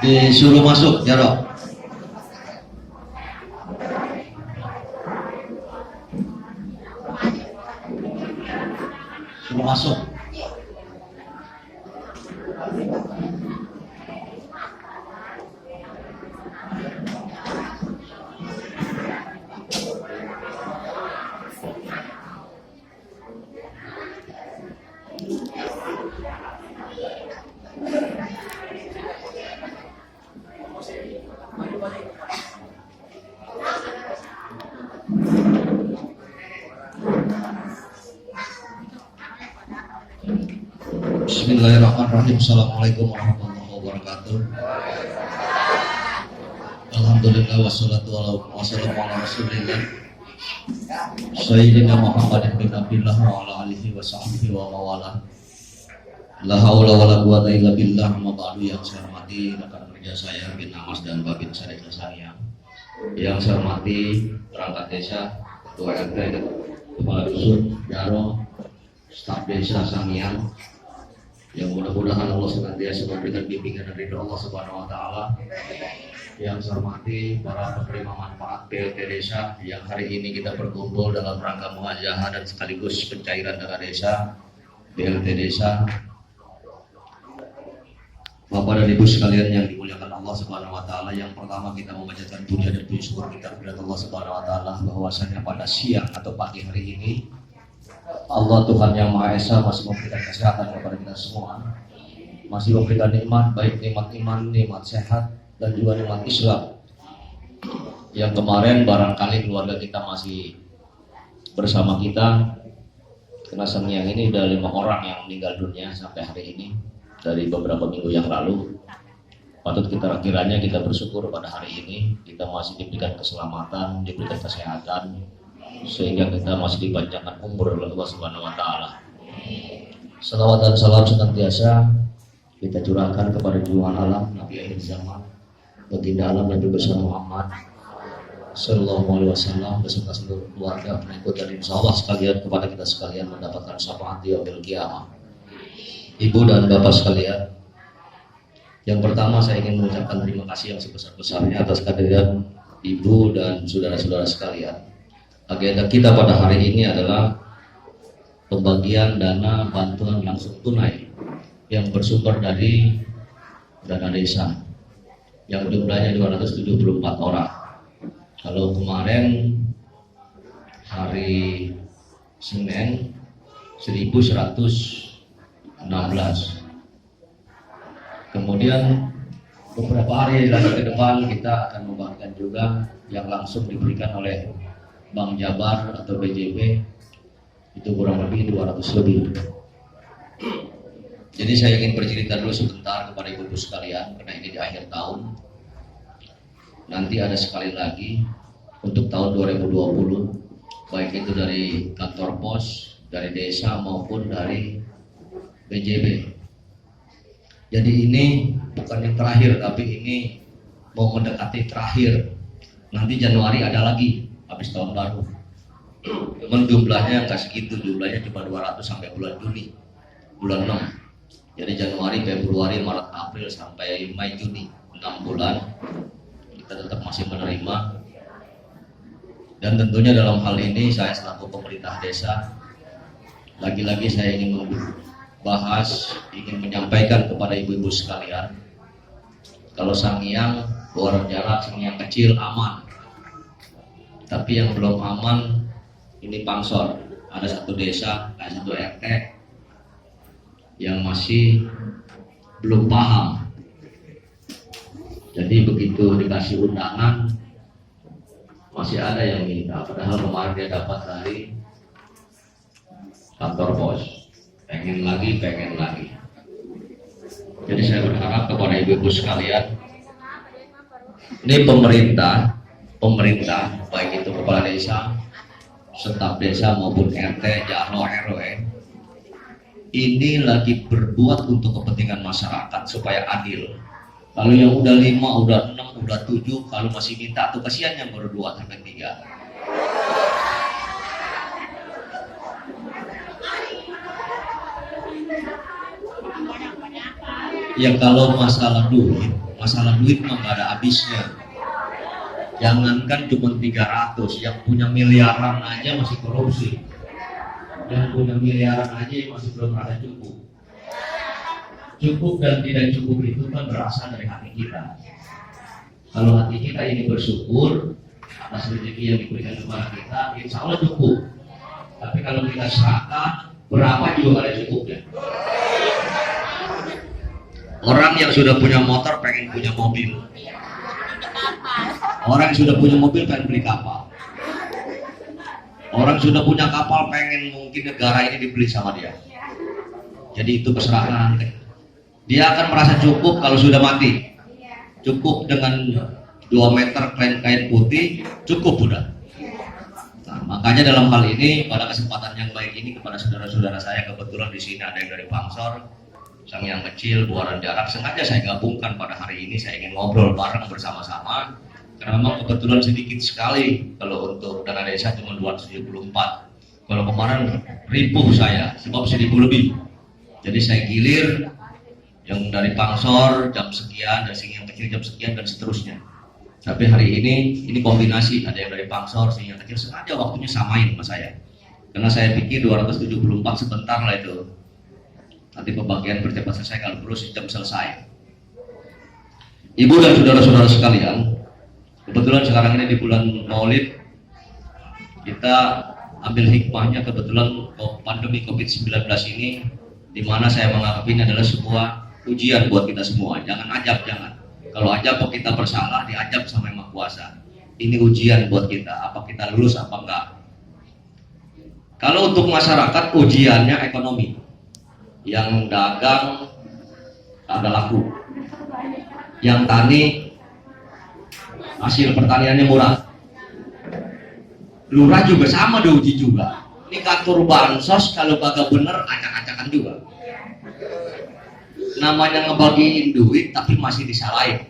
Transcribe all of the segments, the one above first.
Disuruh masuk, Jarok. Suruh masuk. Bismillahirrahmanirrahim. Assalamualaikum warahmatullahi wabarakatuh. Alhamdulillah wassalatu wassalamu ala rasulillah Sayyidina Muhammadin bin Abdillah wa ala alihi wa sahbihi wa mawala. La haula wa la quwata illa billah. Ma ba'du. Yang saya hormati rekan kerja saya bin Amas dan Babin Syariah Syariah. Yang saya hormati perangkat desa, ketua RT, kepala dusun, Jaro, staf desa Sangiang. Yang mudah-mudahan Allah senantiasa memberikan bimbingan dari Allah Subhanahu wa taala. Yang saya hormati para penerima manfaat PLT desa yang hari ini kita berkumpul dalam rangka muhajahah dan sekaligus pencairan dana desa PLT desa. Bapak dan Ibu sekalian yang dimuliakan Allah Subhanahu wa taala, yang pertama kita membacakan puja dan puji syukur kita kepada Allah Subhanahu wa taala bahwasanya pada siang atau pagi hari ini Allah Tuhan Yang Maha Esa masih memberikan kesehatan kepada kita semua, masih memberikan nikmat, baik nikmat iman, nikmat sehat, dan juga nikmat Islam. Yang kemarin barangkali keluarga kita masih bersama kita, karena Sangiang ini ada 5 orang yang meninggal dunia sampai hari ini dari beberapa minggu yang lalu. Patut kita kiranya kita bersyukur pada hari ini kita masih diberikan keselamatan, diberikan kesehatan, sehingga kita masih dipanjangkan umur oleh Allah Subhanahu wa taala. Salawat dan salam senantiasa kita curahkan kepada junjungan alam Nabi akhir zaman, baginda alam Nabi besar Muhammad sallallahu alaihi wasallam beserta seluruh keluarga, pengikut, dan insyaallah sekalian kepada kita sekalian mendapatkan syafaat di yaumil qiyamah. Ibu dan bapak sekalian, yang pertama saya ingin mengucapkan terima kasih yang sebesar-besarnya atas kehadiran ibu dan saudara-saudara sekalian. Agenda kita pada hari ini adalah pembagian dana bantuan langsung tunai yang bersumber dari dana desa yang jumlahnya 274 orang. Kalau kemarin hari Senin 1116. Kemudian beberapa hari lagi ke depan kita akan membagikan juga yang langsung diberikan oleh Bank Jabar atau BJB, itu kurang lebih 200 lebih. Jadi saya ingin bercerita dulu sebentar kepada ibu-ibu sekalian, karena ini di akhir tahun. Nanti ada sekali lagi untuk tahun 2020, baik itu dari kantor pos, dari desa maupun dari BJB. Jadi ini bukan yang terakhir, tapi ini mau mendekati terakhir. Nanti Januari ada lagi habis tahun baru. Cuman jumlahnya nggak segitu, jumlahnya cuma 200 sampai bulan Juni, bulan 6. Jadi Januari, Februari, Maret, April sampai Mei, Juni, 6 bulan kita tetap masih menerima. Dan tentunya dalam hal ini saya selaku pemerintah desa, lagi-lagi saya ingin membahas, ingin menyampaikan kepada ibu-ibu sekalian, kalau Sangiang, Bawar Jarak, Sangiang kecil aman. Tapi yang belum aman ini Pangsor. Ada satu desa, ada satu RT yang masih belum paham. Jadi begitu dikasih undangan masih ada yang minta, padahal kemarin dia dapat dari kantor pos. Pengen lagi. Jadi saya berharap kepada ibu-ibu sekalian, ini pemerintah baik itu kepala desa, staf desa maupun RT, Jarno, RW, ini lagi berbuat untuk kepentingan masyarakat supaya adil. Kalau yang udah 5, udah 6, udah 7, kalau masih minta tuh kasihan yang baru 2 sampai 3. Ya kalau masalah duit mah nggak ada habisnya. Jangankan cuma 300, yang punya miliaran aja masih korupsi. Yang punya miliaran aja masih belum merasa cukup. Cukup dan tidak cukup itu kan berasal dari hati kita. Kalau hati kita ini bersyukur atas rezeki yang diberikan kepada kita, insya Allah cukup. Tapi kalau kita serakah, berapa juga ada cukupnya. Orang yang sudah punya motor pengen punya mobil. Orang yang sudah punya mobil pengen beli kapal. Orang sudah punya kapal pengen mungkin negara ini dibeli sama dia. Jadi itu keserahan. Dia akan merasa cukup kalau sudah mati. Cukup dengan 2 meter kain putih, cukup udah. Nah, makanya dalam hal ini pada kesempatan yang baik ini kepada saudara-saudara saya, kebetulan di sini ada yang dari Pangsor, sang yang kecil, Buaran Jarak, sengaja saya gabungkan pada hari ini. Saya ingin ngobrol bareng bersama-sama karena memang kebetulan sedikit sekali kalau untuk dana desa cuma 274. Kalau kemarin ribuh saya sebab 1000 lebih. Jadi saya gilir yang dari Pangsor jam sekian, dari yang kecil jam sekian dan seterusnya. Tapi hari ini kombinasi, ada yang dari Pangsor, yang kecil, sengaja waktunya samain sama saya. Karena saya pikir 274 sebentar lah itu. Nanti pembagian bercepat selesai, kalau perlu jam selesai. Ibu dan saudara-saudara sekalian, kebetulan sekarang ini di bulan Maulid, kita ambil hikmahnya kebetulan pandemi COVID-19 ini, di mana saya menganggap ini adalah sebuah ujian buat kita semua. Jangan ajab, jangan. Kalau ajab kita bersalah, diajab sama Yang Maha Kuasa. Ini ujian buat kita, apa kita lulus apa enggak. Kalau untuk masyarakat ujiannya ekonomi. Yang dagang ada laku, yang tani hasil pertaniannya murah. Lurah juga sama diuji juga. Ini kantor bansos kalau kagak bener acak-acakan juga. Namanya ngebagiin duit tapi masih disalahin.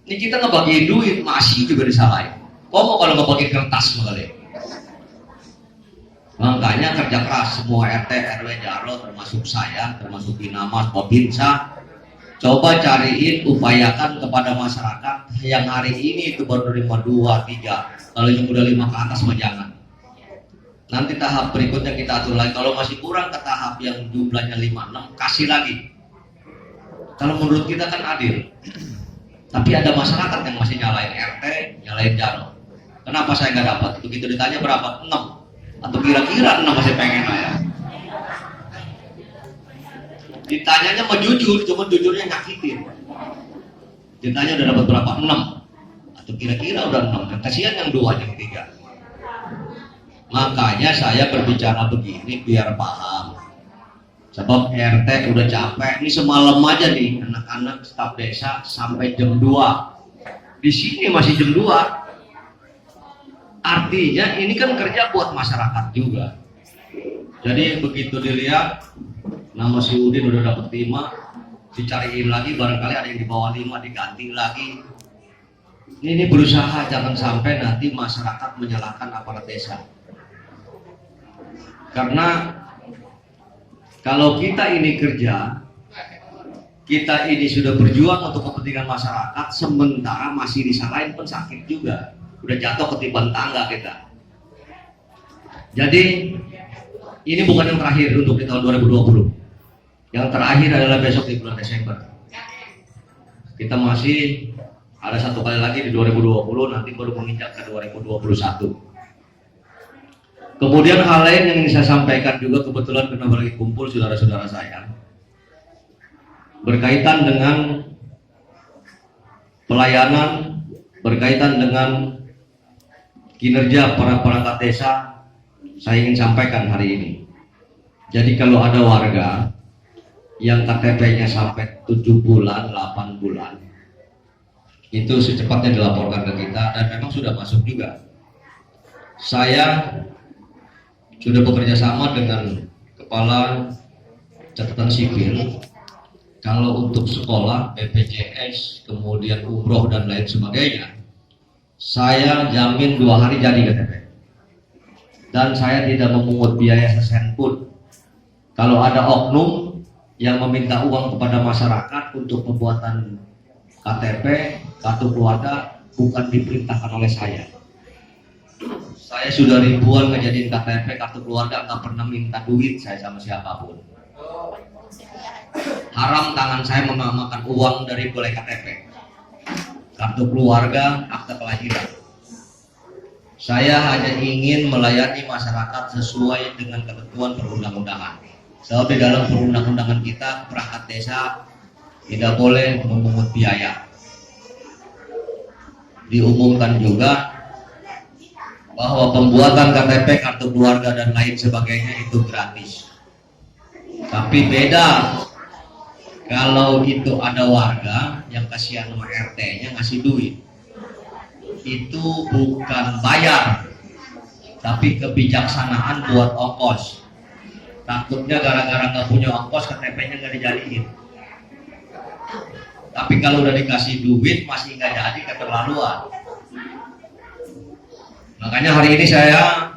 Ini kita ngebagiin duit masih juga disalahin. Kok mau kalau ngebagiin kertas kali? Makanya kerja keras semua RT, RW, Jarot, termasuk saya, termasuk Binamas, Pobinsa. Coba cariin, upayakan kepada masyarakat yang hari ini itu baru nerima 2, 3. Kalau yang udah 5 ke atas mah jangan. Nanti tahap berikutnya kita atur lagi. Kalau masih kurang ke tahap yang jumlahnya 5, 6, kasih lagi. Kalau menurut kita kan adil. Tapi ada masyarakat yang masih nyalain RT, nyalain Jarot. Kenapa saya nggak dapat? Begitu ditanya berapa? 6. Atau kira-kira 6 masih pengen ya. Ditanyanya mau jujur, cuma jujurnya nyakitin. Ditanya udah dapat berapa? 6. Atau kira-kira udah 6. Kasihan yang 2, yang 3. Makanya saya berbicara begini biar paham. Sebab RT udah capek. Ini semalam aja nih anak-anak staf desa sampai jam 2. Di sini masih jam 2. Artinya ini kan kerja buat masyarakat juga. Jadi begitu dilihat nama si Udin udah dapat 5, dicariin lagi, barangkali ada yang di bawah 5 diganti lagi. Ini berusaha jangan sampai nanti masyarakat menyalahkan aparat desa. Karena kalau kita ini kerja, kita ini sudah berjuang untuk kepentingan masyarakat, sementara masih disalahin pun sakit juga. Udah jatuh ketiban tangga kita. Jadi ini bukan yang terakhir untuk di tahun 2020. Yang terakhir adalah besok di bulan Desember. Kita masih ada 1 kali lagi di 2020, nanti baru menginjak ke 2021. Kemudian hal lain yang ingin saya sampaikan juga, kebetulan karena lagi kumpul saudara-saudara saya, berkaitan dengan pelayanan, berkaitan dengan kinerja para perangkat desa, saya ingin sampaikan hari ini. Jadi kalau ada warga yang KTP-nya sampai 7 bulan, 8 bulan, itu secepatnya dilaporkan ke kita dan memang sudah masuk juga. Saya sudah bekerja sama dengan Kepala Catatan Sipil. Kalau untuk sekolah, BPJS, kemudian umroh dan lain sebagainya, saya jamin 2 hari jadi KTP. Dan saya tidak memungut biaya sesen pun. Kalau ada oknum yang meminta uang kepada masyarakat untuk pembuatan KTP, kartu keluarga, bukan diperintahkan oleh saya. Saya sudah ribuan ngejadiin KTP, kartu keluarga, nggak pernah minta duit saya sama siapapun. Haram tangan saya memakan uang dari boleh KTP, kartu keluarga, akta kelahiran. Saya hanya ingin melayani masyarakat sesuai dengan ketentuan perundang-undangan. Sebab di dalam perundang-undangan kita, perangkat desa tidak boleh memungut biaya. Diumumkan juga bahwa pembuatan KTP, kartu keluarga dan lain sebagainya itu gratis. Tapi beda kalau itu ada warga yang kasihan sama RT-nya ngasih duit. Itu bukan bayar, tapi kebijaksanaan buat ongkos. Takutnya gara-gara nggak punya ongkos KTP-nya nggak dijadiin. Tapi kalau udah dikasih duit masih nggak jadi, keterlaluan. Makanya hari ini saya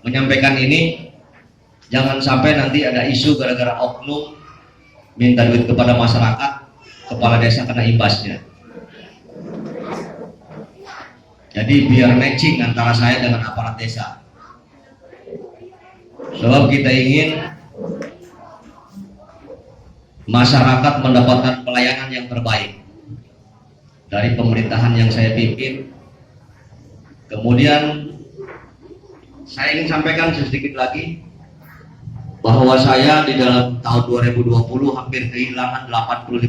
menyampaikan ini, jangan sampai nanti ada isu gara-gara oknum minta duit kepada masyarakat, kepala desa kena imbasnya. Jadi biar matching antara saya dengan aparat desa. Sebab kita ingin masyarakat mendapatkan pelayanan yang terbaik dari pemerintahan yang saya pimpin. Kemudian saya ingin sampaikan sedikit lagi bahwa saya di dalam tahun 2020 hampir kehilangan 85%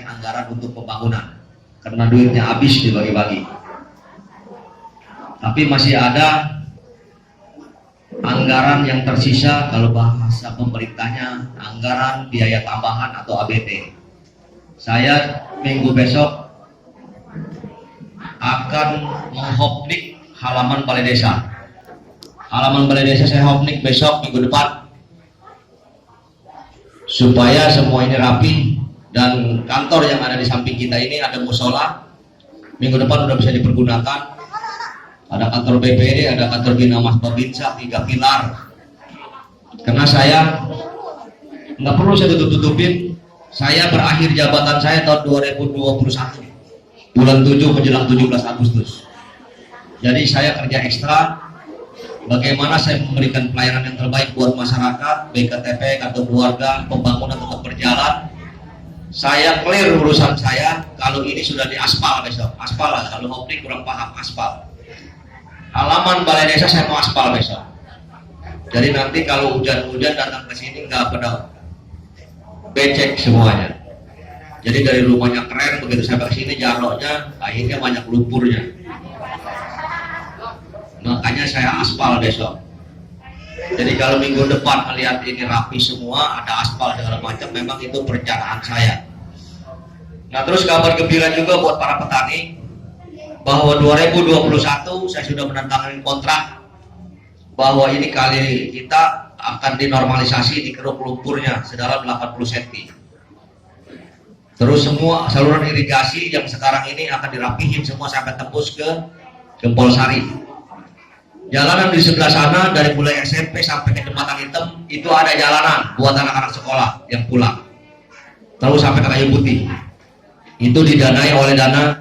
anggaran untuk pembangunan karena duitnya habis dibagi-bagi. Tapi masih ada anggaran yang tersisa, kalau bahasa pemerintahnya anggaran biaya tambahan atau ABT. Saya minggu besok akan menghopnik halaman balai desa. Halaman balai desa saya hopnik besok minggu depan, supaya semua ini rapi. Dan kantor yang ada di samping kita ini ada musola, minggu depan udah bisa dipergunakan. Ada kantor BPD, ada kantor Bina Mas Babinsa, 3 pilar. Karena saya nggak perlu saya tutup-tutupin, saya berakhir jabatan saya tahun 2021 bulan 7 menjelang 17 Agustus. Jadi saya kerja ekstra, bagaimana saya memberikan pelayanan yang terbaik buat masyarakat, BKTP, kartu keluarga, pembangunan tetap berjalan. Saya clear urusan saya, kalau ini sudah diaspal besok, aspal lah, kalau hopnik kurang paham, aspal. Halaman balai desa saya mau aspal besok. Jadi nanti kalau hujan-hujan datang ke sini nggak pada becek semuanya. Jadi dari rumahnya keren, begitu saya ke sini jaroknya, akhirnya banyak lumpurnya. Makanya saya aspal besok. Jadi kalau minggu depan melihat ini rapi semua, ada aspal segala macam, memang itu perencanaan saya. Nah terus kabar gembira juga buat para petani, bahwa 2021 saya sudah menandatangani kontrak bahwa ini kali kita akan dinormalisasi, dikeruk lumpurnya sedalam 80 cm. Terus semua saluran irigasi yang sekarang ini akan dirapihin semua sampai tembus ke Gempol Sari. Jalanan di sebelah sana dari mulai SMP sampai ke Jembatan Hitam itu ada jalanan buat anak-anak sekolah yang pulang. Terus sampai ke Kayu Putih. Itu didanai oleh dana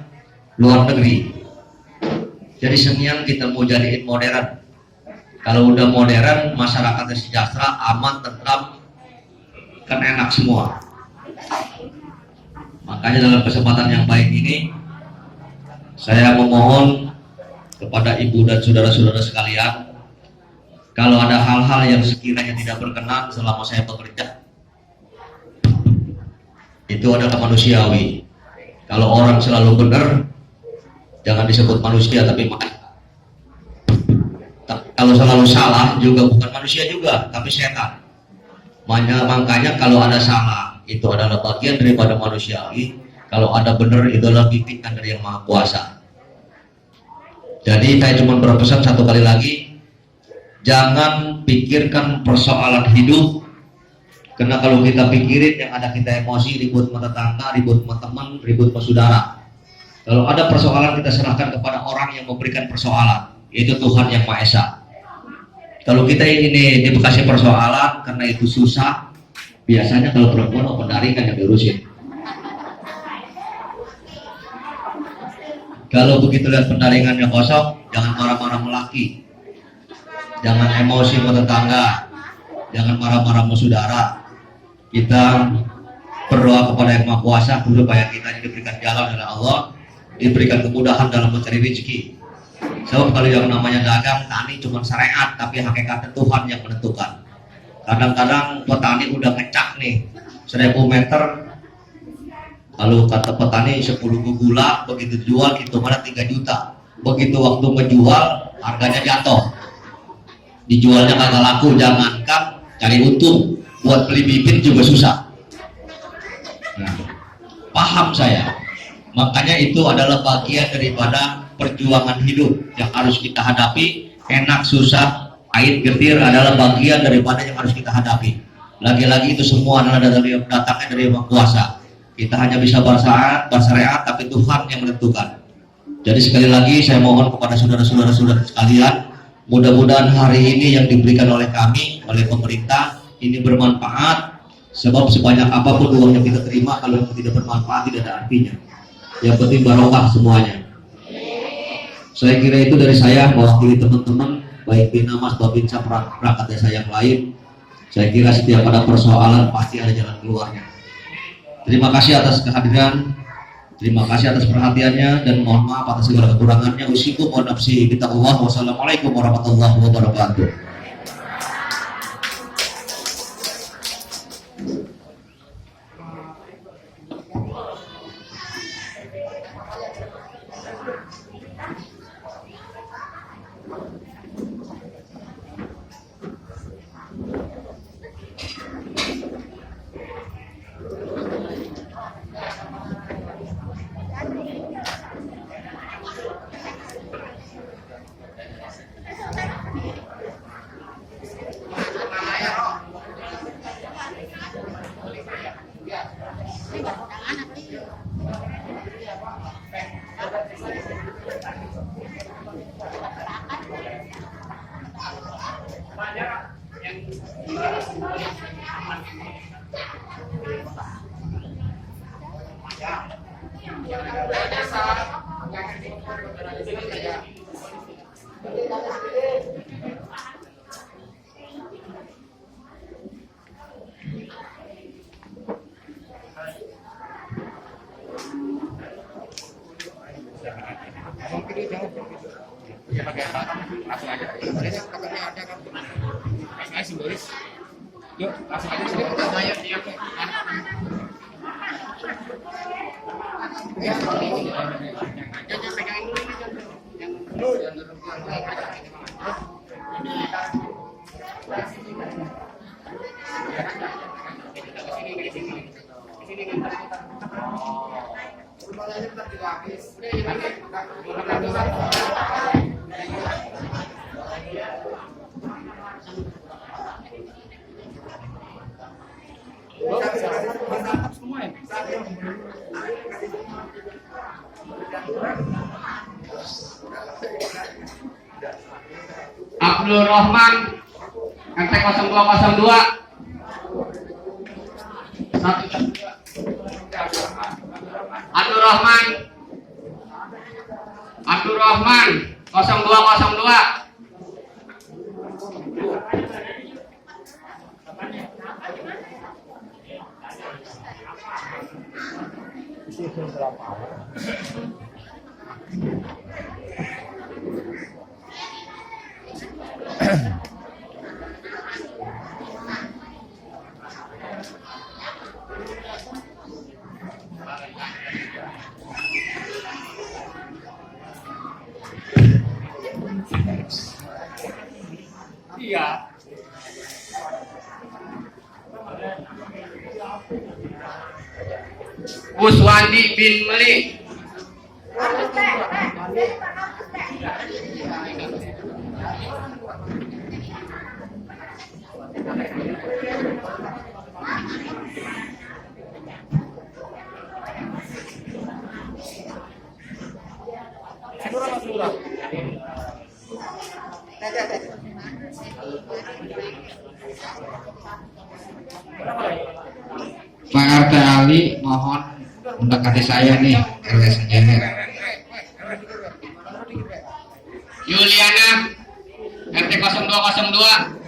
luar negeri. Jadi Senghyang kita mau jadiin modern. Kalau udah modern, masyarakatnya sejahtera, aman, tentram, kan enak semua. Makanya dalam kesempatan yang baik ini, saya memohon kepada ibu dan saudara-saudara sekalian, kalau ada hal-hal yang sekiranya tidak berkenan selama saya bekerja, itu adalah manusiawi. Kalau orang selalu benar, jangan disebut manusia tapi kalau selalu salah juga bukan manusia juga tapi setan. Makanya kalau ada salah itu adalah bagian daripada manusiawi, kalau ada benar itu adalah bimbingan dari Yang Maha Kuasa. Jadi saya cuma berpesan satu kali lagi, jangan pikirkan persoalan hidup, karena kalau kita pikirin yang ada kita emosi, ribut sama tetangga, ribut sama teman, ribut sama saudara. Kalau ada persoalan kita serahkan kepada orang yang memberikan persoalan, yaitu Tuhan Yang Maha Esa. Kalau kita ini dikasih persoalan karena itu susah, Biasanya kalau perempuan mau pendaringan yang diurusin. Kalau begitu lihat pendaringannya kosong, jangan marah-marah melaki, jangan emosi sama tetangga, jangan marah-marah sama saudara. Kita berdoa kepada Yang Maha Kuasa supaya kita diberikan jalan oleh Allah, diberikan kemudahan dalam mencari rezeki. Sebab kalau yang namanya dagang, tani cuma syariat, tapi hakikatnya Tuhan yang menentukan. Kadang-kadang petani udah ngecak nih 1000 meter, kalau kata petani 10 gula, begitu dijual itu mana 3 juta. Begitu waktu menjual harganya jatuh, dijualnya kagak laku, jangankan cari untung, buat beli bibit juga susah. Nah, paham saya. Makanya itu adalah bagian daripada perjuangan hidup yang harus kita hadapi. Enak susah, pahit getir adalah bagian daripada yang harus kita hadapi. Lagi-lagi itu semua adalah datangnya dari Yang Maha Kuasa. Kita hanya bisa bersyariat, tapi Tuhan yang menentukan. Jadi sekali lagi saya mohon kepada saudara-saudara sekalian, mudah-mudahan hari ini yang diberikan oleh kami, oleh pemerintah, ini bermanfaat. Sebab sebanyak apapun uang yang kita terima, kalau tidak bermanfaat tidak ada artinya. Yang penting barokah semuanya. Saya kira itu dari saya, mewakili teman-teman, baik Bina Mas, Babinsa, perangkat desa yang lain. Saya kira setiap ada persoalan pasti ada jalan keluarnya. Terima kasih atas kehadiran, terima kasih atas perhatiannya, dan mohon maaf atas segala kekurangannya. Usikum wa nafsi bitaqwallah. Wassalamualaikum warahmatullahi wabarakatuh. Yuk, langsung aja. Abdul Rahman RT 0202 Abdul Rahman 0202. Iya. Uswandi bin Meli. Berapa lagi? Pak RT Ali mohon mendekati saya nih, RW Senjanger. Yuliana RT 0202.